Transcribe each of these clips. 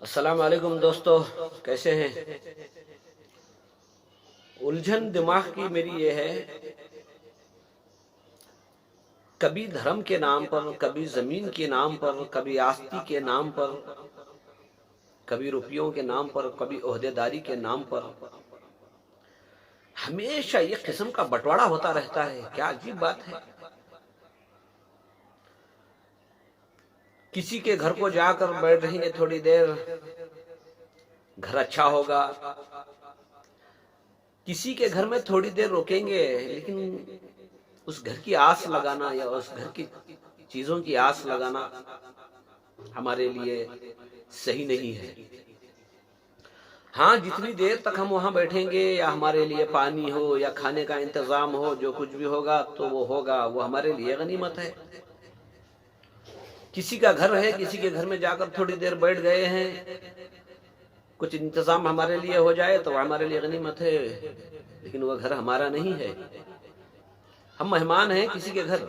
السلام علیکم دوستو، کیسے ہیں؟ الجھن دماغ کی میری یہ ہے، کبھی دھرم کے نام پر، کبھی زمین کے نام پر، کبھی آستی کے نام پر، کبھی روپیوں کے نام پر، کبھی عہدے داری کے نام پر ہمیشہ یہ قسم کا بٹوارا ہوتا رہتا ہے۔ کیا عجیب بات ہے، کسی کے گھر کو جا کر بیٹھ رہیں گے تھوڑی دیر، گھر اچھا ہوگا، کسی کے گھر میں تھوڑی دیر روکیں گے، لیکن اس گھر کی آس لگانا یا اس گھر کی چیزوں کی آس لگانا ہمارے لیے صحیح نہیں ہے۔ ہاں، جتنی دیر تک ہم وہاں بیٹھیں گے یا ہمارے لیے پانی ہو یا کھانے کا انتظام ہو، جو کچھ بھی ہوگا تو وہ ہوگا، وہ ہمارے لیے غنیمت ہے۔ کسی کا گھر ہے، کسی کے گھر میں جا کر تھوڑی دیر بیٹھ گئے ہیں، کچھ انتظام ہمارے لیے ہو جائے تو ہمارے لیے غنیمت ہے، لیکن وہ گھر ہمارا نہیں ہے۔ ہم مہمان ہیں کسی کے گھر،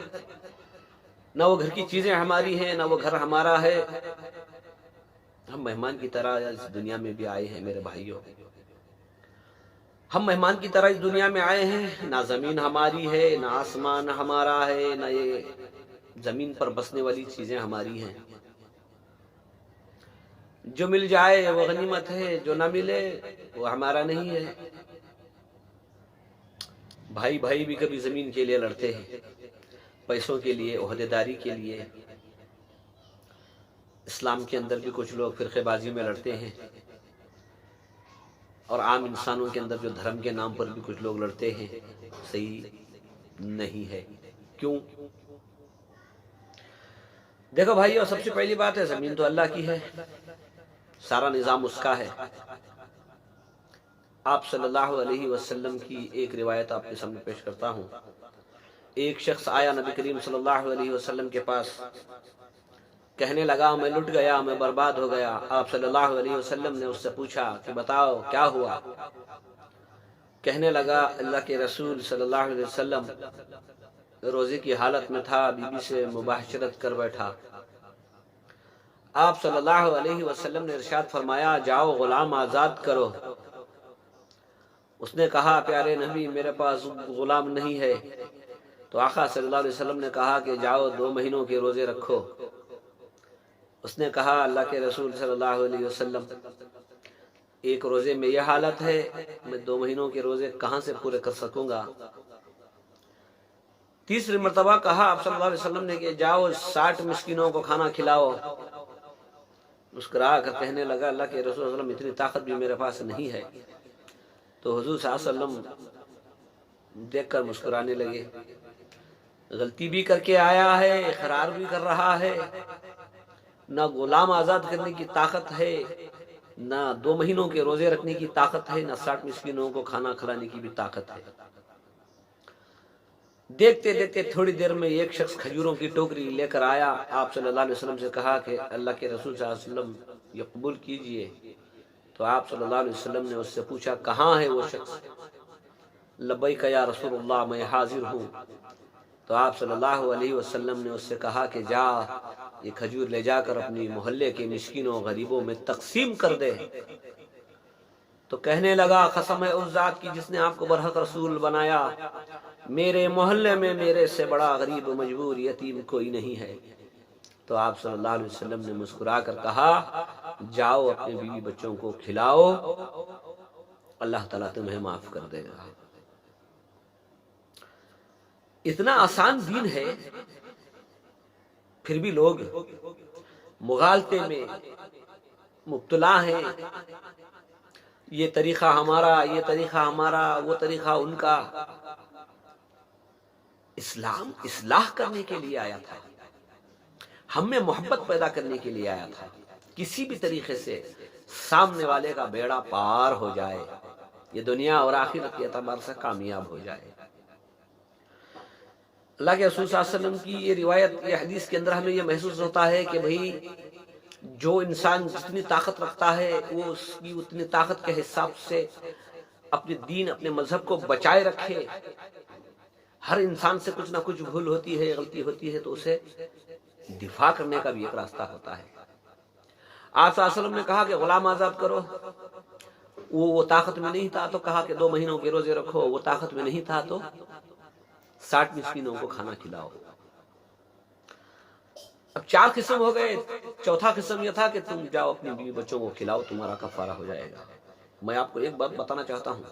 نہ وہ گھر کی چیزیں ہماری ہیں، نہ وہ گھر ہمارا ہے۔ ہم مہمان کی طرح اس دنیا میں بھی آئے ہیں میرے بھائیوں، ہم مہمان کی طرح اس دنیا میں آئے ہیں۔ نہ زمین ہماری ہے، نہ آسمان ہمارا ہے، نہ یہ زمین پر بسنے والی چیزیں ہماری ہیں۔ جو مل جائے وہ غنیمت ہے، جو نہ ملے وہ ہمارا نہیں ہے۔ بھائی بھائی بھی کبھی زمین کے لیے لڑتے ہیں، پیسوں کے لیے، عہدے داری کے لیے۔ اسلام کے اندر بھی کچھ لوگ فرقے بازی میں لڑتے ہیں، اور عام انسانوں کے اندر جو دھرم کے نام پر بھی کچھ لوگ لڑتے ہیں، صحیح نہیں ہے۔ کیوں؟ دیکھو بھائیو، سب سے پہلی بات ہے، زمین تو اللہ کی ہے، سارا نظام اس کا ہے۔ آپ صلی اللہ علیہ وسلم کی ایک روایت آپ کے سامنے پیش کرتا ہوں۔ ایک شخص آیا نبی کریم صلی اللہ علیہ وسلم کے پاس، کہنے لگا میں لٹ گیا، میں برباد ہو گیا۔ آپ صلی اللہ علیہ وسلم نے اس سے پوچھا کہ بتاؤ کیا ہوا؟ کہنے لگا اللہ کے رسول صلی اللہ علیہ وسلم روزے کی حالت میں تھا، بی بی سے مباشرت کر بیٹھا۔ آپ صلی اللہ علیہ وسلم نے ارشاد فرمایا جاؤ غلام آزاد کرو۔ اس نے کہا پیارے نبی میرے پاس غلام نہیں ہے۔ تو آقا صلی اللہ علیہ وسلم نے کہا کہ جاؤ 2 مہینوں کے روزے رکھو۔ اس نے کہا اللہ کے رسول صلی اللہ علیہ وسلم ایک روزے میں یہ حالت ہے، میں 2 مہینوں کے روزے کہاں سے پورے کر سکوں گا؟ تیسری مرتبہ کہا آپ صلی اللہ علیہ وسلم نے کہ جاؤ 60 مسکینوں کو کھانا کھلاؤ۔ مسکرا کر کہنے لگا اللہ کے رسول صلی اللہ علیہ وسلم اتنی طاقت بھی میرے پاس نہیں ہے۔ تو حضور صلی اللہ علیہ وسلم دیکھ کر مسکرانے لگے، غلطی بھی کر کے آیا ہے، اقرار بھی کر رہا ہے، نہ غلام آزاد کرنے کی طاقت ہے، نہ 2 مہینوں کے روزے رکھنے کی طاقت ہے، نہ 60 مسکینوں کو کھانا کھلانے کی بھی طاقت ہے۔ دیکھتے دیکھتے تھوڑی دیر میں ایک شخص کھجوروں کی ٹوکری لے کر آیا۔ آپ صلی اللہ علیہ وسلم سے کہا کہ اللہ کے رسول صلی اللہ علیہ وسلم یہ قبول کیجئے۔ تو آپ صلی اللہ علیہ وسلم نے اس سے پوچھا کہاں ہے وہ شخص؟ لبیک یا رسول اللہ، میں حاضر ہوں۔ تو آپ صلی اللہ علیہ وسلم نے اس سے کہا کہ جا یہ کھجور لے جا کر اپنی محلے کے مسکینوں غریبوں میں تقسیم کر دے۔ تو کہنے لگا قسم ہے اس ذات کی جس نے آپ کو برحق رسول بنایا، میرے محلے میں میرے سے بڑا غریب مجبور یتیم کوئی نہیں ہے۔ تو آپ صلی اللہ علیہ وسلم نے مسکرا کر کہا جاؤ اپنے بیوی بچوں کو کھلاؤ، اللہ تعالیٰ تمہیں معاف کر دے گا۔ اتنا آسان دین ہے، پھر بھی لوگ مغالطے میں مبتلا ہیں۔ یہ طریقہ ہمارا، یہ طریقہ ہمارا، وہ طریقہ ان کا۔ اسلام اصلاح کرنے کے لیے آیا تھا، ہم میں محبت پیدا کرنے کے لیے آیا تھا، کسی بھی طریقے سے سامنے والے کا بیڑا پار ہو جائے، یہ دنیا اور آخرت کے اعتبار سے کامیاب ہو جائے۔ اللہ کے رسول صلی اللہ علیہ وسلم کی یہ روایت، یہ حدیث کے اندر ہمیں یہ محسوس ہوتا ہے کہ بھئی جو انسان جتنی طاقت رکھتا ہے وہ اس کی اتنی طاقت کے حساب سے اپنے دین، اپنے مذہب کو بچائے رکھے۔ ہر انسان سے کچھ نہ کچھ بھول ہوتی ہے، غلطی ہوتی ہے، تو اسے دفاع کرنے کا بھی ایک راستہ ہوتا ہے۔ آپ صلی اللہ علیہ وسلم نے کہا کہ غلام آزاد کرو، وہ طاقت میں نہیں تھا تو کہا کہ 2 مہینوں کے روزے رکھو، وہ طاقت میں نہیں تھا تو 60 مسکینوں کو کھانا کھلاؤ۔ اب 4 قسم ہو گئے، چوتھا قسم یہ تھا کہ تم جاؤ اپنی بیوی بچوں کو کھلاؤ، تمہارا کفارہ ہو جائے گا۔ میں آپ کو ایک بات بتانا چاہتا ہوں،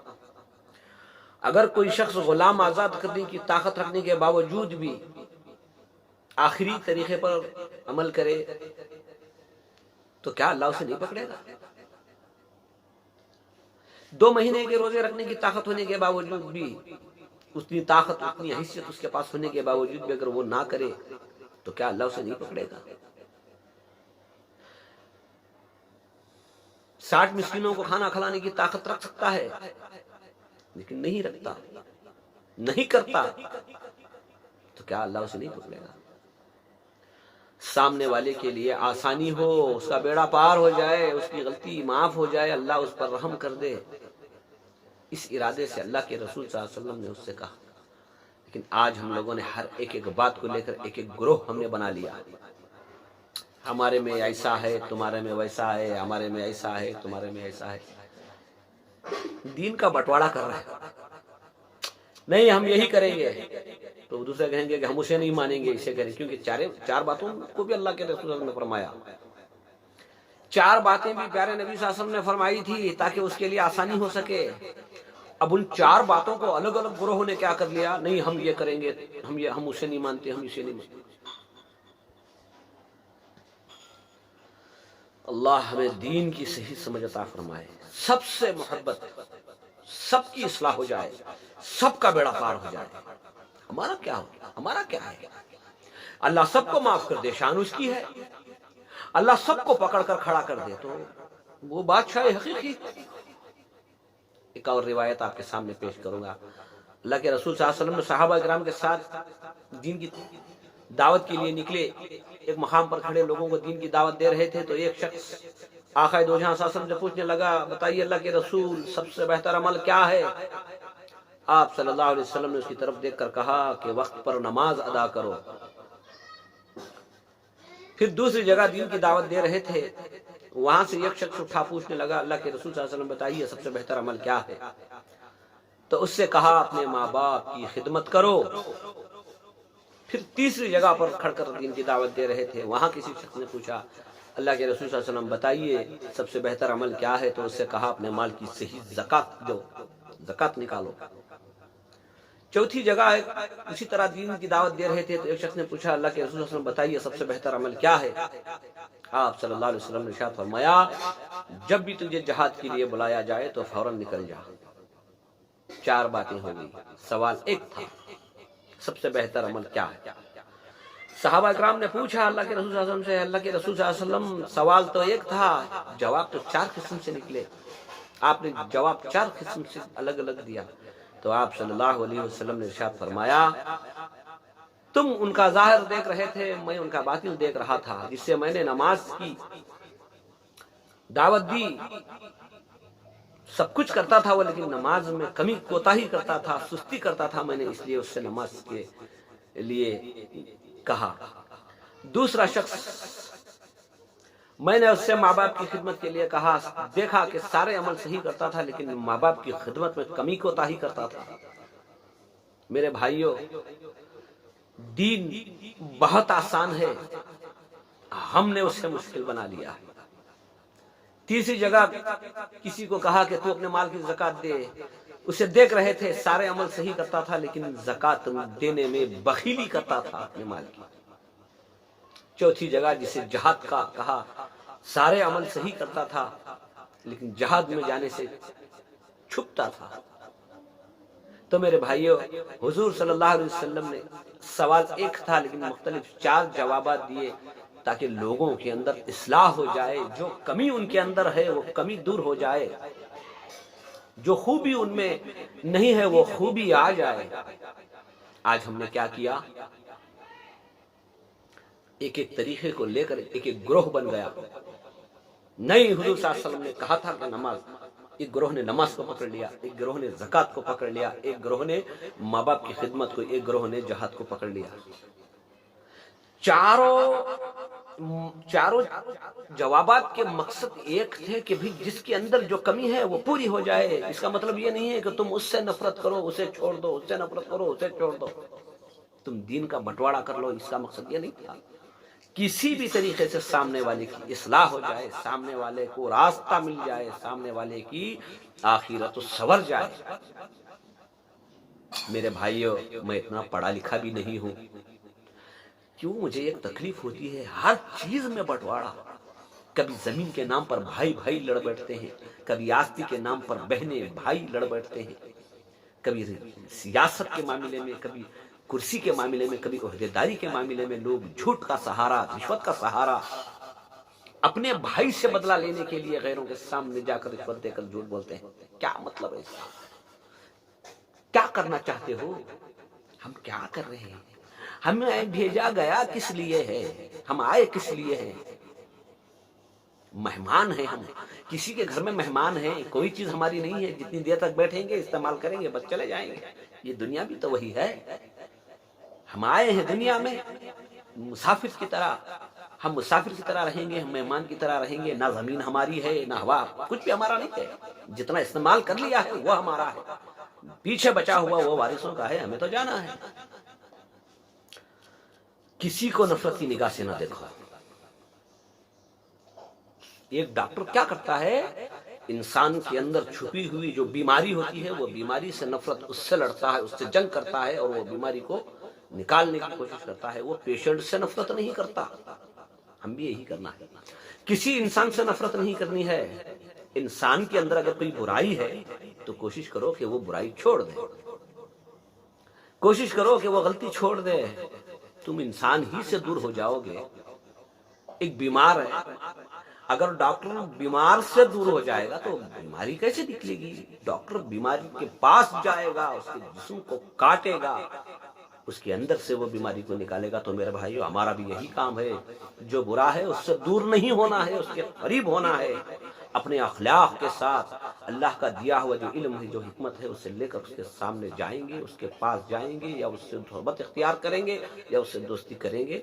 اگر کوئی شخص غلام آزاد کرنے کی طاقت رکھنے کے باوجود بھی آخری طریقے پر عمل کرے تو کیا اللہ اسے نہیں پکڑے گا؟ 2 مہینے کے روزے رکھنے کی طاقت ہونے کے باوجود بھی، اتنی طاقت اتنی حیثیت اس کے پاس ہونے کے باوجود بھی اگر وہ نہ کرے تو کیا اللہ اسے نہیں پکڑے گا؟ 60 مسکینوں کو کھانا کھلانے کی طاقت رکھ سکتا ہے لیکن نہیں رکھتا، نہیں کرتا، تو کیا اللہ اسے نہیں پکڑے گا؟ سامنے والے کے لیے آسانی ہو، اس کا بیڑا پار ہو جائے، اس کی غلطی معاف ہو جائے، اللہ اس پر رحم کر دے، اس ارادے سے اللہ کے رسول صلی اللہ علیہ وسلم نے اس سے کہا۔ لیکن آج ہم لوگوں نے ہر ایک بات کو لے کر ایک گروہ ہم نے بنا لیا، ہمارے میں ایسا ہے، تمہارے میں ویسا ہے، ہمارے میں ایسا ہے، تمہارے میں ایسا ہے۔ دین کا بٹوارا کر رہے ہیں، نہیں ہم یہی کریں گے تو دوسرے کہیں گے کہ ہم اسے نہیں مانیں گے، اسے کریں، کیونکہ 4 باتوں کو بھی اللہ کے رسول صلی اللہ علیہ وسلم نے فرمایا، 4 باتیں بھی پیارے نبی صلی اللہ علیہ وسلم نے فرمائی تھی تاکہ اس کے لیے آسانی ہو سکے۔ اب ان 4 باتوں کو الگ الگ گروہوں نے کیا کر لیا، نہیں ہم یہ کریں گے، ہم اسے نہیں مانتے، ہم اسے نہیں مانتے۔ اللہ ہمیں دین کی صحیح سمجھ عطا فرمائے، سب سے محبت، سب کی اصلاح ہو جائے، سب کا بیڑا پار ہو جائے۔ ہمارا کیا ہو، ہمارا کیا ہے؟ اللہ سب کو معاف کر دے، شان اس کی ہے، اللہ سب کو پکڑ کر کھڑا کر دے تو وہ بادشاہ حقیقی۔ ایک اور روایت آپ کے سامنے پیش کروں گا۔ اللہ کے رسول صلی اللہ علیہ وسلم نے صحابہ کرام کے ساتھ دین کی دعوت کے لیے نکلے، ایک مقام پر کھڑے لوگوں کو دین کی دعوت دے رہے تھے تو ایک شخص آقا دو جہاں صلی اللہ علیہ وسلم سے پوچھنے لگا، بتائیے اللہ کے رسول سب سے بہتر عمل کیا ہے؟ آپ صلی اللہ علیہ وسلم نے اس کی طرف دیکھ کر کہا کہ وقت پر نماز ادا کرو۔ پھر دوسری جگہ دین کی دعوت دے رہے تھے، وہاں سے ایک شخص اٹھا پوچھنے لگا، اللہ کے رسول صلی اللہ علیہ وسلم بتائیے سب سے بہتر عمل کیا ہے؟ تو اس سے کہا اپنے ماں باپ کی خدمت کرو۔ پھر تیسری جگہ پر کھڑ کر دین کی دعوت دے رہے تھے، وہاں کسی شخص نے پوچھا، اللہ کے رسول صلی اللہ علیہ وسلم بتائیے سب سے بہتر عمل کیا ہے؟ تو اس سے کہا اپنے مال کی صحیح زکات دو، زکات نکالو۔ چوتھی جگہ اسی طرح دین کی دعوت دے رہے تھے تو ایک شخص نے پوچھا، اللہ کے رسول صلی اللہ علیہ وسلم بتائیے سب سے بہتر عمل کیا ہے؟ آپ صلی اللہ علیہ وسلم نے ارشاد فرمایا، جب بھی تجھے جہاد کے لیے بلایا جائے تو فوراً نکل جا۔ 4 باتیں ہو گئی، سوال ایک تھا، سب سے بہتر عمل کیا ہے؟ صحابہ اکرام نے پوچھا اللہ کے رسول صلی اللہ علیہ وسلم سے، اللہ کے رسول صلی اللہ علیہ وسلم سوال تو ایک تھا، جواب تو 4 قسم سے نکلے، آپ نے جواب 4 قسم سے الگ الگ دیا۔ تو آپ صلی اللہ علیہ وسلم نے ارشاد فرمایا، تم ان کا ظاہر دیکھ رہے تھے، میں ان کا باطن دیکھ رہا تھا، جس سے میں نے نماز کی دعوت دی، سب کچھ کرتا تھا وہ، لیکن نماز میں کمی کوتاہی کرتا تھا، سستی کرتا تھا، میں نے اس لیے اس سے نماز کے لیے کہا۔ دوسرا شخص، میں نے اس سے ماں باپ کی خدمت کے لیے کہا، دیکھا کہ سارے عمل صحیح کرتا تھا لیکن ماں باپ کی خدمت میں کمی کوتاہی کرتا تھا۔ میرے بھائیوں، دین بہت آسان ہے، ہم نے اسے مشکل بنا لیا ہے۔ تیسری جگہ کسی کو کہا کہ تو اپنے مال کی زکات دے، اسے دیکھ رہے تھے سارے عمل صحیح کرتا تھا لیکن زکات دینے میں بخیلی کرتا تھا اپنے مال کی۔ چوتھی جگہ جسے جہاد کا کہا، سارے عمل صحیح کرتا تھا لیکن جہاد میں جانے سے چھپتا تھا۔ تو میرے بھائیوں، حضور صلی اللہ علیہ وسلم نے سوال ایک تھا لیکن مختلف 4 جوابات دیے تاکہ لوگوں کے اندر اصلاح ہو جائے، جو کمی ان کے اندر ہے وہ کمی دور ہو جائے، جو خوبی ان میں نہیں ہے وہ خوبی آ جائے۔ آج ہم نے کیا کیا؟ ایک ایک طریقے کو لے کر ایک ایک گروہ بن گیا۔ نہیں، حضور صلی اللہ علیہ وسلم نے کہا تھا کہ نماز، ایک گروہ نے نماز کو پکڑ لیا، ایک گروہ نے زکات کو پکڑ لیا، ایک گروہ نے ماں باپ کی خدمت کو، ایک گروہ نے جہاد کو پکڑ لیا۔ چاروں چاروں جوابات کے مقصد ایک تھے کہ بھی جس کے اندر جو کمی ہے وہ پوری ہو جائے. اس کا مطلب یہ نہیں ہے کہ تم اس سے نفرت کرو اسے چھوڑ دو، اس سے نفرت کرو اسے چھوڑ دو، تم دین کا بٹوارا کر لو. اس کا مقصد یہ نہیں تھا. کسی بھی طریقے سے سامنے والے کی اصلاح ہو جائے، سامنے والے کو راستہ مل جائے، سامنے والے کی آخرت سنور جائے. میرے بھائیو، میں اتنا پڑھا لکھا بھی نہیں ہوں، کیوں مجھے ایک تکلیف ہوتی ہے ہر چیز میں بٹوارا. کبھی زمین کے نام پر بھائی بھائی لڑ بیٹھتے ہیں، کبھی آستی کے نام پر بہنیں بھائی لڑ بیٹھتے ہیں، کبھی سیاست کے معاملے میں، کبھی کرسی کے معاملے میں، کبھی عہدیداری کے معاملے میں لوگ جھوٹ کا سہارا، رشوت کا سہارا، اپنے بھائی سے بدلہ لینے کے لیے غیروں کے سامنے جا کر رشوت دے کر جھوٹ بولتے ہیں. کیا مطلب ہے اس کا؟ کیا کرنا چاہتے ہو؟ ہم کیا کر رہے ہیں؟ ہمیں بھیجا گیا کس لیے ہے؟ ہم آئے کس لیے ہیں؟ مہمان ہیں ہم، کسی کے گھر میں مہمان ہیں. کوئی چیز ہماری نہیں ہے، جتنی دیر تک بیٹھیں گے استعمال کریں گے بس چلے جائیں گے. یہ دنیا بھی تو وہی ہے. ہم آئے ہیں دنیا میں مسافر کی طرح. ہم مسافر کی طرح رہیں گے، ہم مہمان کی طرح رہیں گے. نہ زمین ہماری ہے، نہ ہوا، کچھ بھی ہمارا نہیں ہے. جتنا استعمال کر لیا ہے وہ ہمارا ہے، پیچھے بچا ہوا وہ وارثوں کا ہے. ہمیں تو جانا ہے. کسی کو نفرت کی نگاہ سے نہ دیکھو. ایک ڈاکٹر کیا کرتا ہے؟ انسان کے اندر چھپی ہوئی جو بیماری ہوتی ہے وہ بیماری سے نفرت، اس سے لڑتا ہے، اس سے جنگ کرتا ہے اور وہ بیماری کو نکالنے کی کوشش کرتا ہے. وہ پیشنٹ سے نفرت نہیں کرتا. ہم بھی یہی کرنا ہے. کسی انسان سے نفرت نہیں کرنی ہے. انسان کے اندر اگر کوئی برائی ہے تو کوشش کرو کہ وہ برائی چھوڑ دے، کوشش کرو کہ وہ غلطی چھوڑ دے. تم انسان ہی سے دور ہو جاؤ گے. ایک بیمار ہے، اگر ڈاکٹر بیمار سے دور ہو جائے گا تو بیماری کیسے نکلے گی؟ ڈاکٹر بیماری کے پاس جائے گا، اس کے جسم کو کاٹے گا، اس کے اندر سے وہ بیماری کو نکالے گا. تو میرے بھائیو، ہمارا بھی یہی کام ہے. جو برا ہے اس سے دور نہیں ہونا ہے، اس کے قریب ہونا ہے. اپنے اخلاق کے ساتھ اللہ کا دیا ہوا جو علم ہے، جو حکمت ہے، اسے لے کر اس کے سامنے جائیں گے، اس کے پاس جائیں گے، یا اس سے صحبت اختیار کریں گے یا اس سے دوستی کریں گے.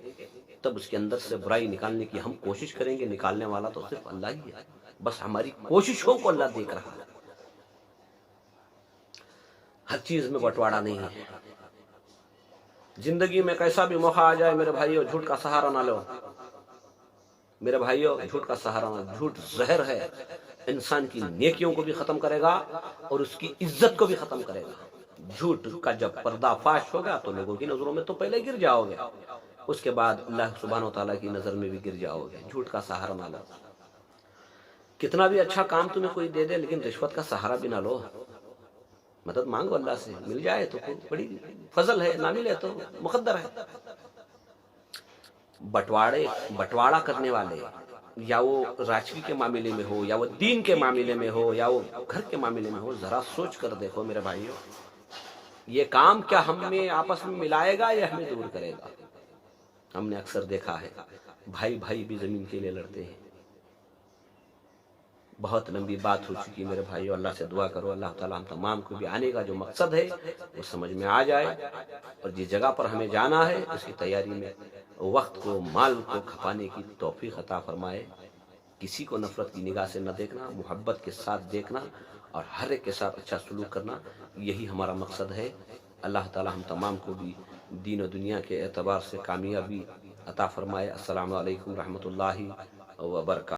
تب اس کے اندر سے برائی نکالنے کی ہم کوشش کریں گے. نکالنے والا تو صرف اللہ ہی ہے. بس ہماری کوششوں کو اللہ دیکھ رہا ہے. ہر چیز میں بٹوارا نہیں ہے. زندگی میں کیسا بھی موقع آ جائے میرے بھائیو، جھوٹ کا سہارا نہ لو. میرے بھائیو، جھوٹ کا سہارا نہ. جھوٹ زہر ہے، انسان کی نیکیوں کو بھی ختم کرے گا اور اس کی عزت کو بھی ختم کرے گا. جھوٹ کا جب پردہ فاش ہوگا تو لوگوں کی نظروں میں تو پہلے گر جاؤ گے، اس کے بعد اللہ سبحانہ و تعالیٰ کی نظر میں بھی گر جاؤ گے. جھوٹ کا سہارا نہ لو. کتنا بھی اچھا کام تمہیں کوئی دے دے، لیکن رشوت کا سہارا بھی نہ لو. مدد مانگو اللہ سے، مل جائے تو بڑی فضل ہے، نہ ملے تو مقدر ہے. بٹوارا کرنے والے، یا وہ راجنیتی کے معاملے میں ہو، یا وہ دین کے معاملے میں ہو، یا وہ گھر کے معاملے میں ہو، ذرا سوچ کر دیکھو میرے بھائیو، یہ کام کیا ہمیں آپس میں ملائے گا یا ہمیں دور کرے گا؟ ہم نے اکثر دیکھا ہے بھائی بھائی بھی زمین کے لیے لڑتے ہیں. بہت لمبی بات ہو چکی میرے بھائیو. اللہ سے دعا کرو اللہ تعالیٰ ہم تمام کو بھی آنے کا جو مقصد ہے وہ سمجھ میں آ جائے، اور جس جگہ پر ہمیں جانا ہے اس کی تیاری میں وقت کو، مال کو کھپانے کی توفیق عطا فرمائے. کسی کو نفرت کی نگاہ سے نہ دیکھنا، محبت کے ساتھ دیکھنا اور ہر ایک کے ساتھ اچھا سلوک کرنا، یہی ہمارا مقصد ہے. اللہ تعالیٰ ہم تمام کو بھی دین و دنیا کے اعتبار سے کامیابی عطا فرمائے. السلام علیکم رحمۃ اللہ وبرکاتہ.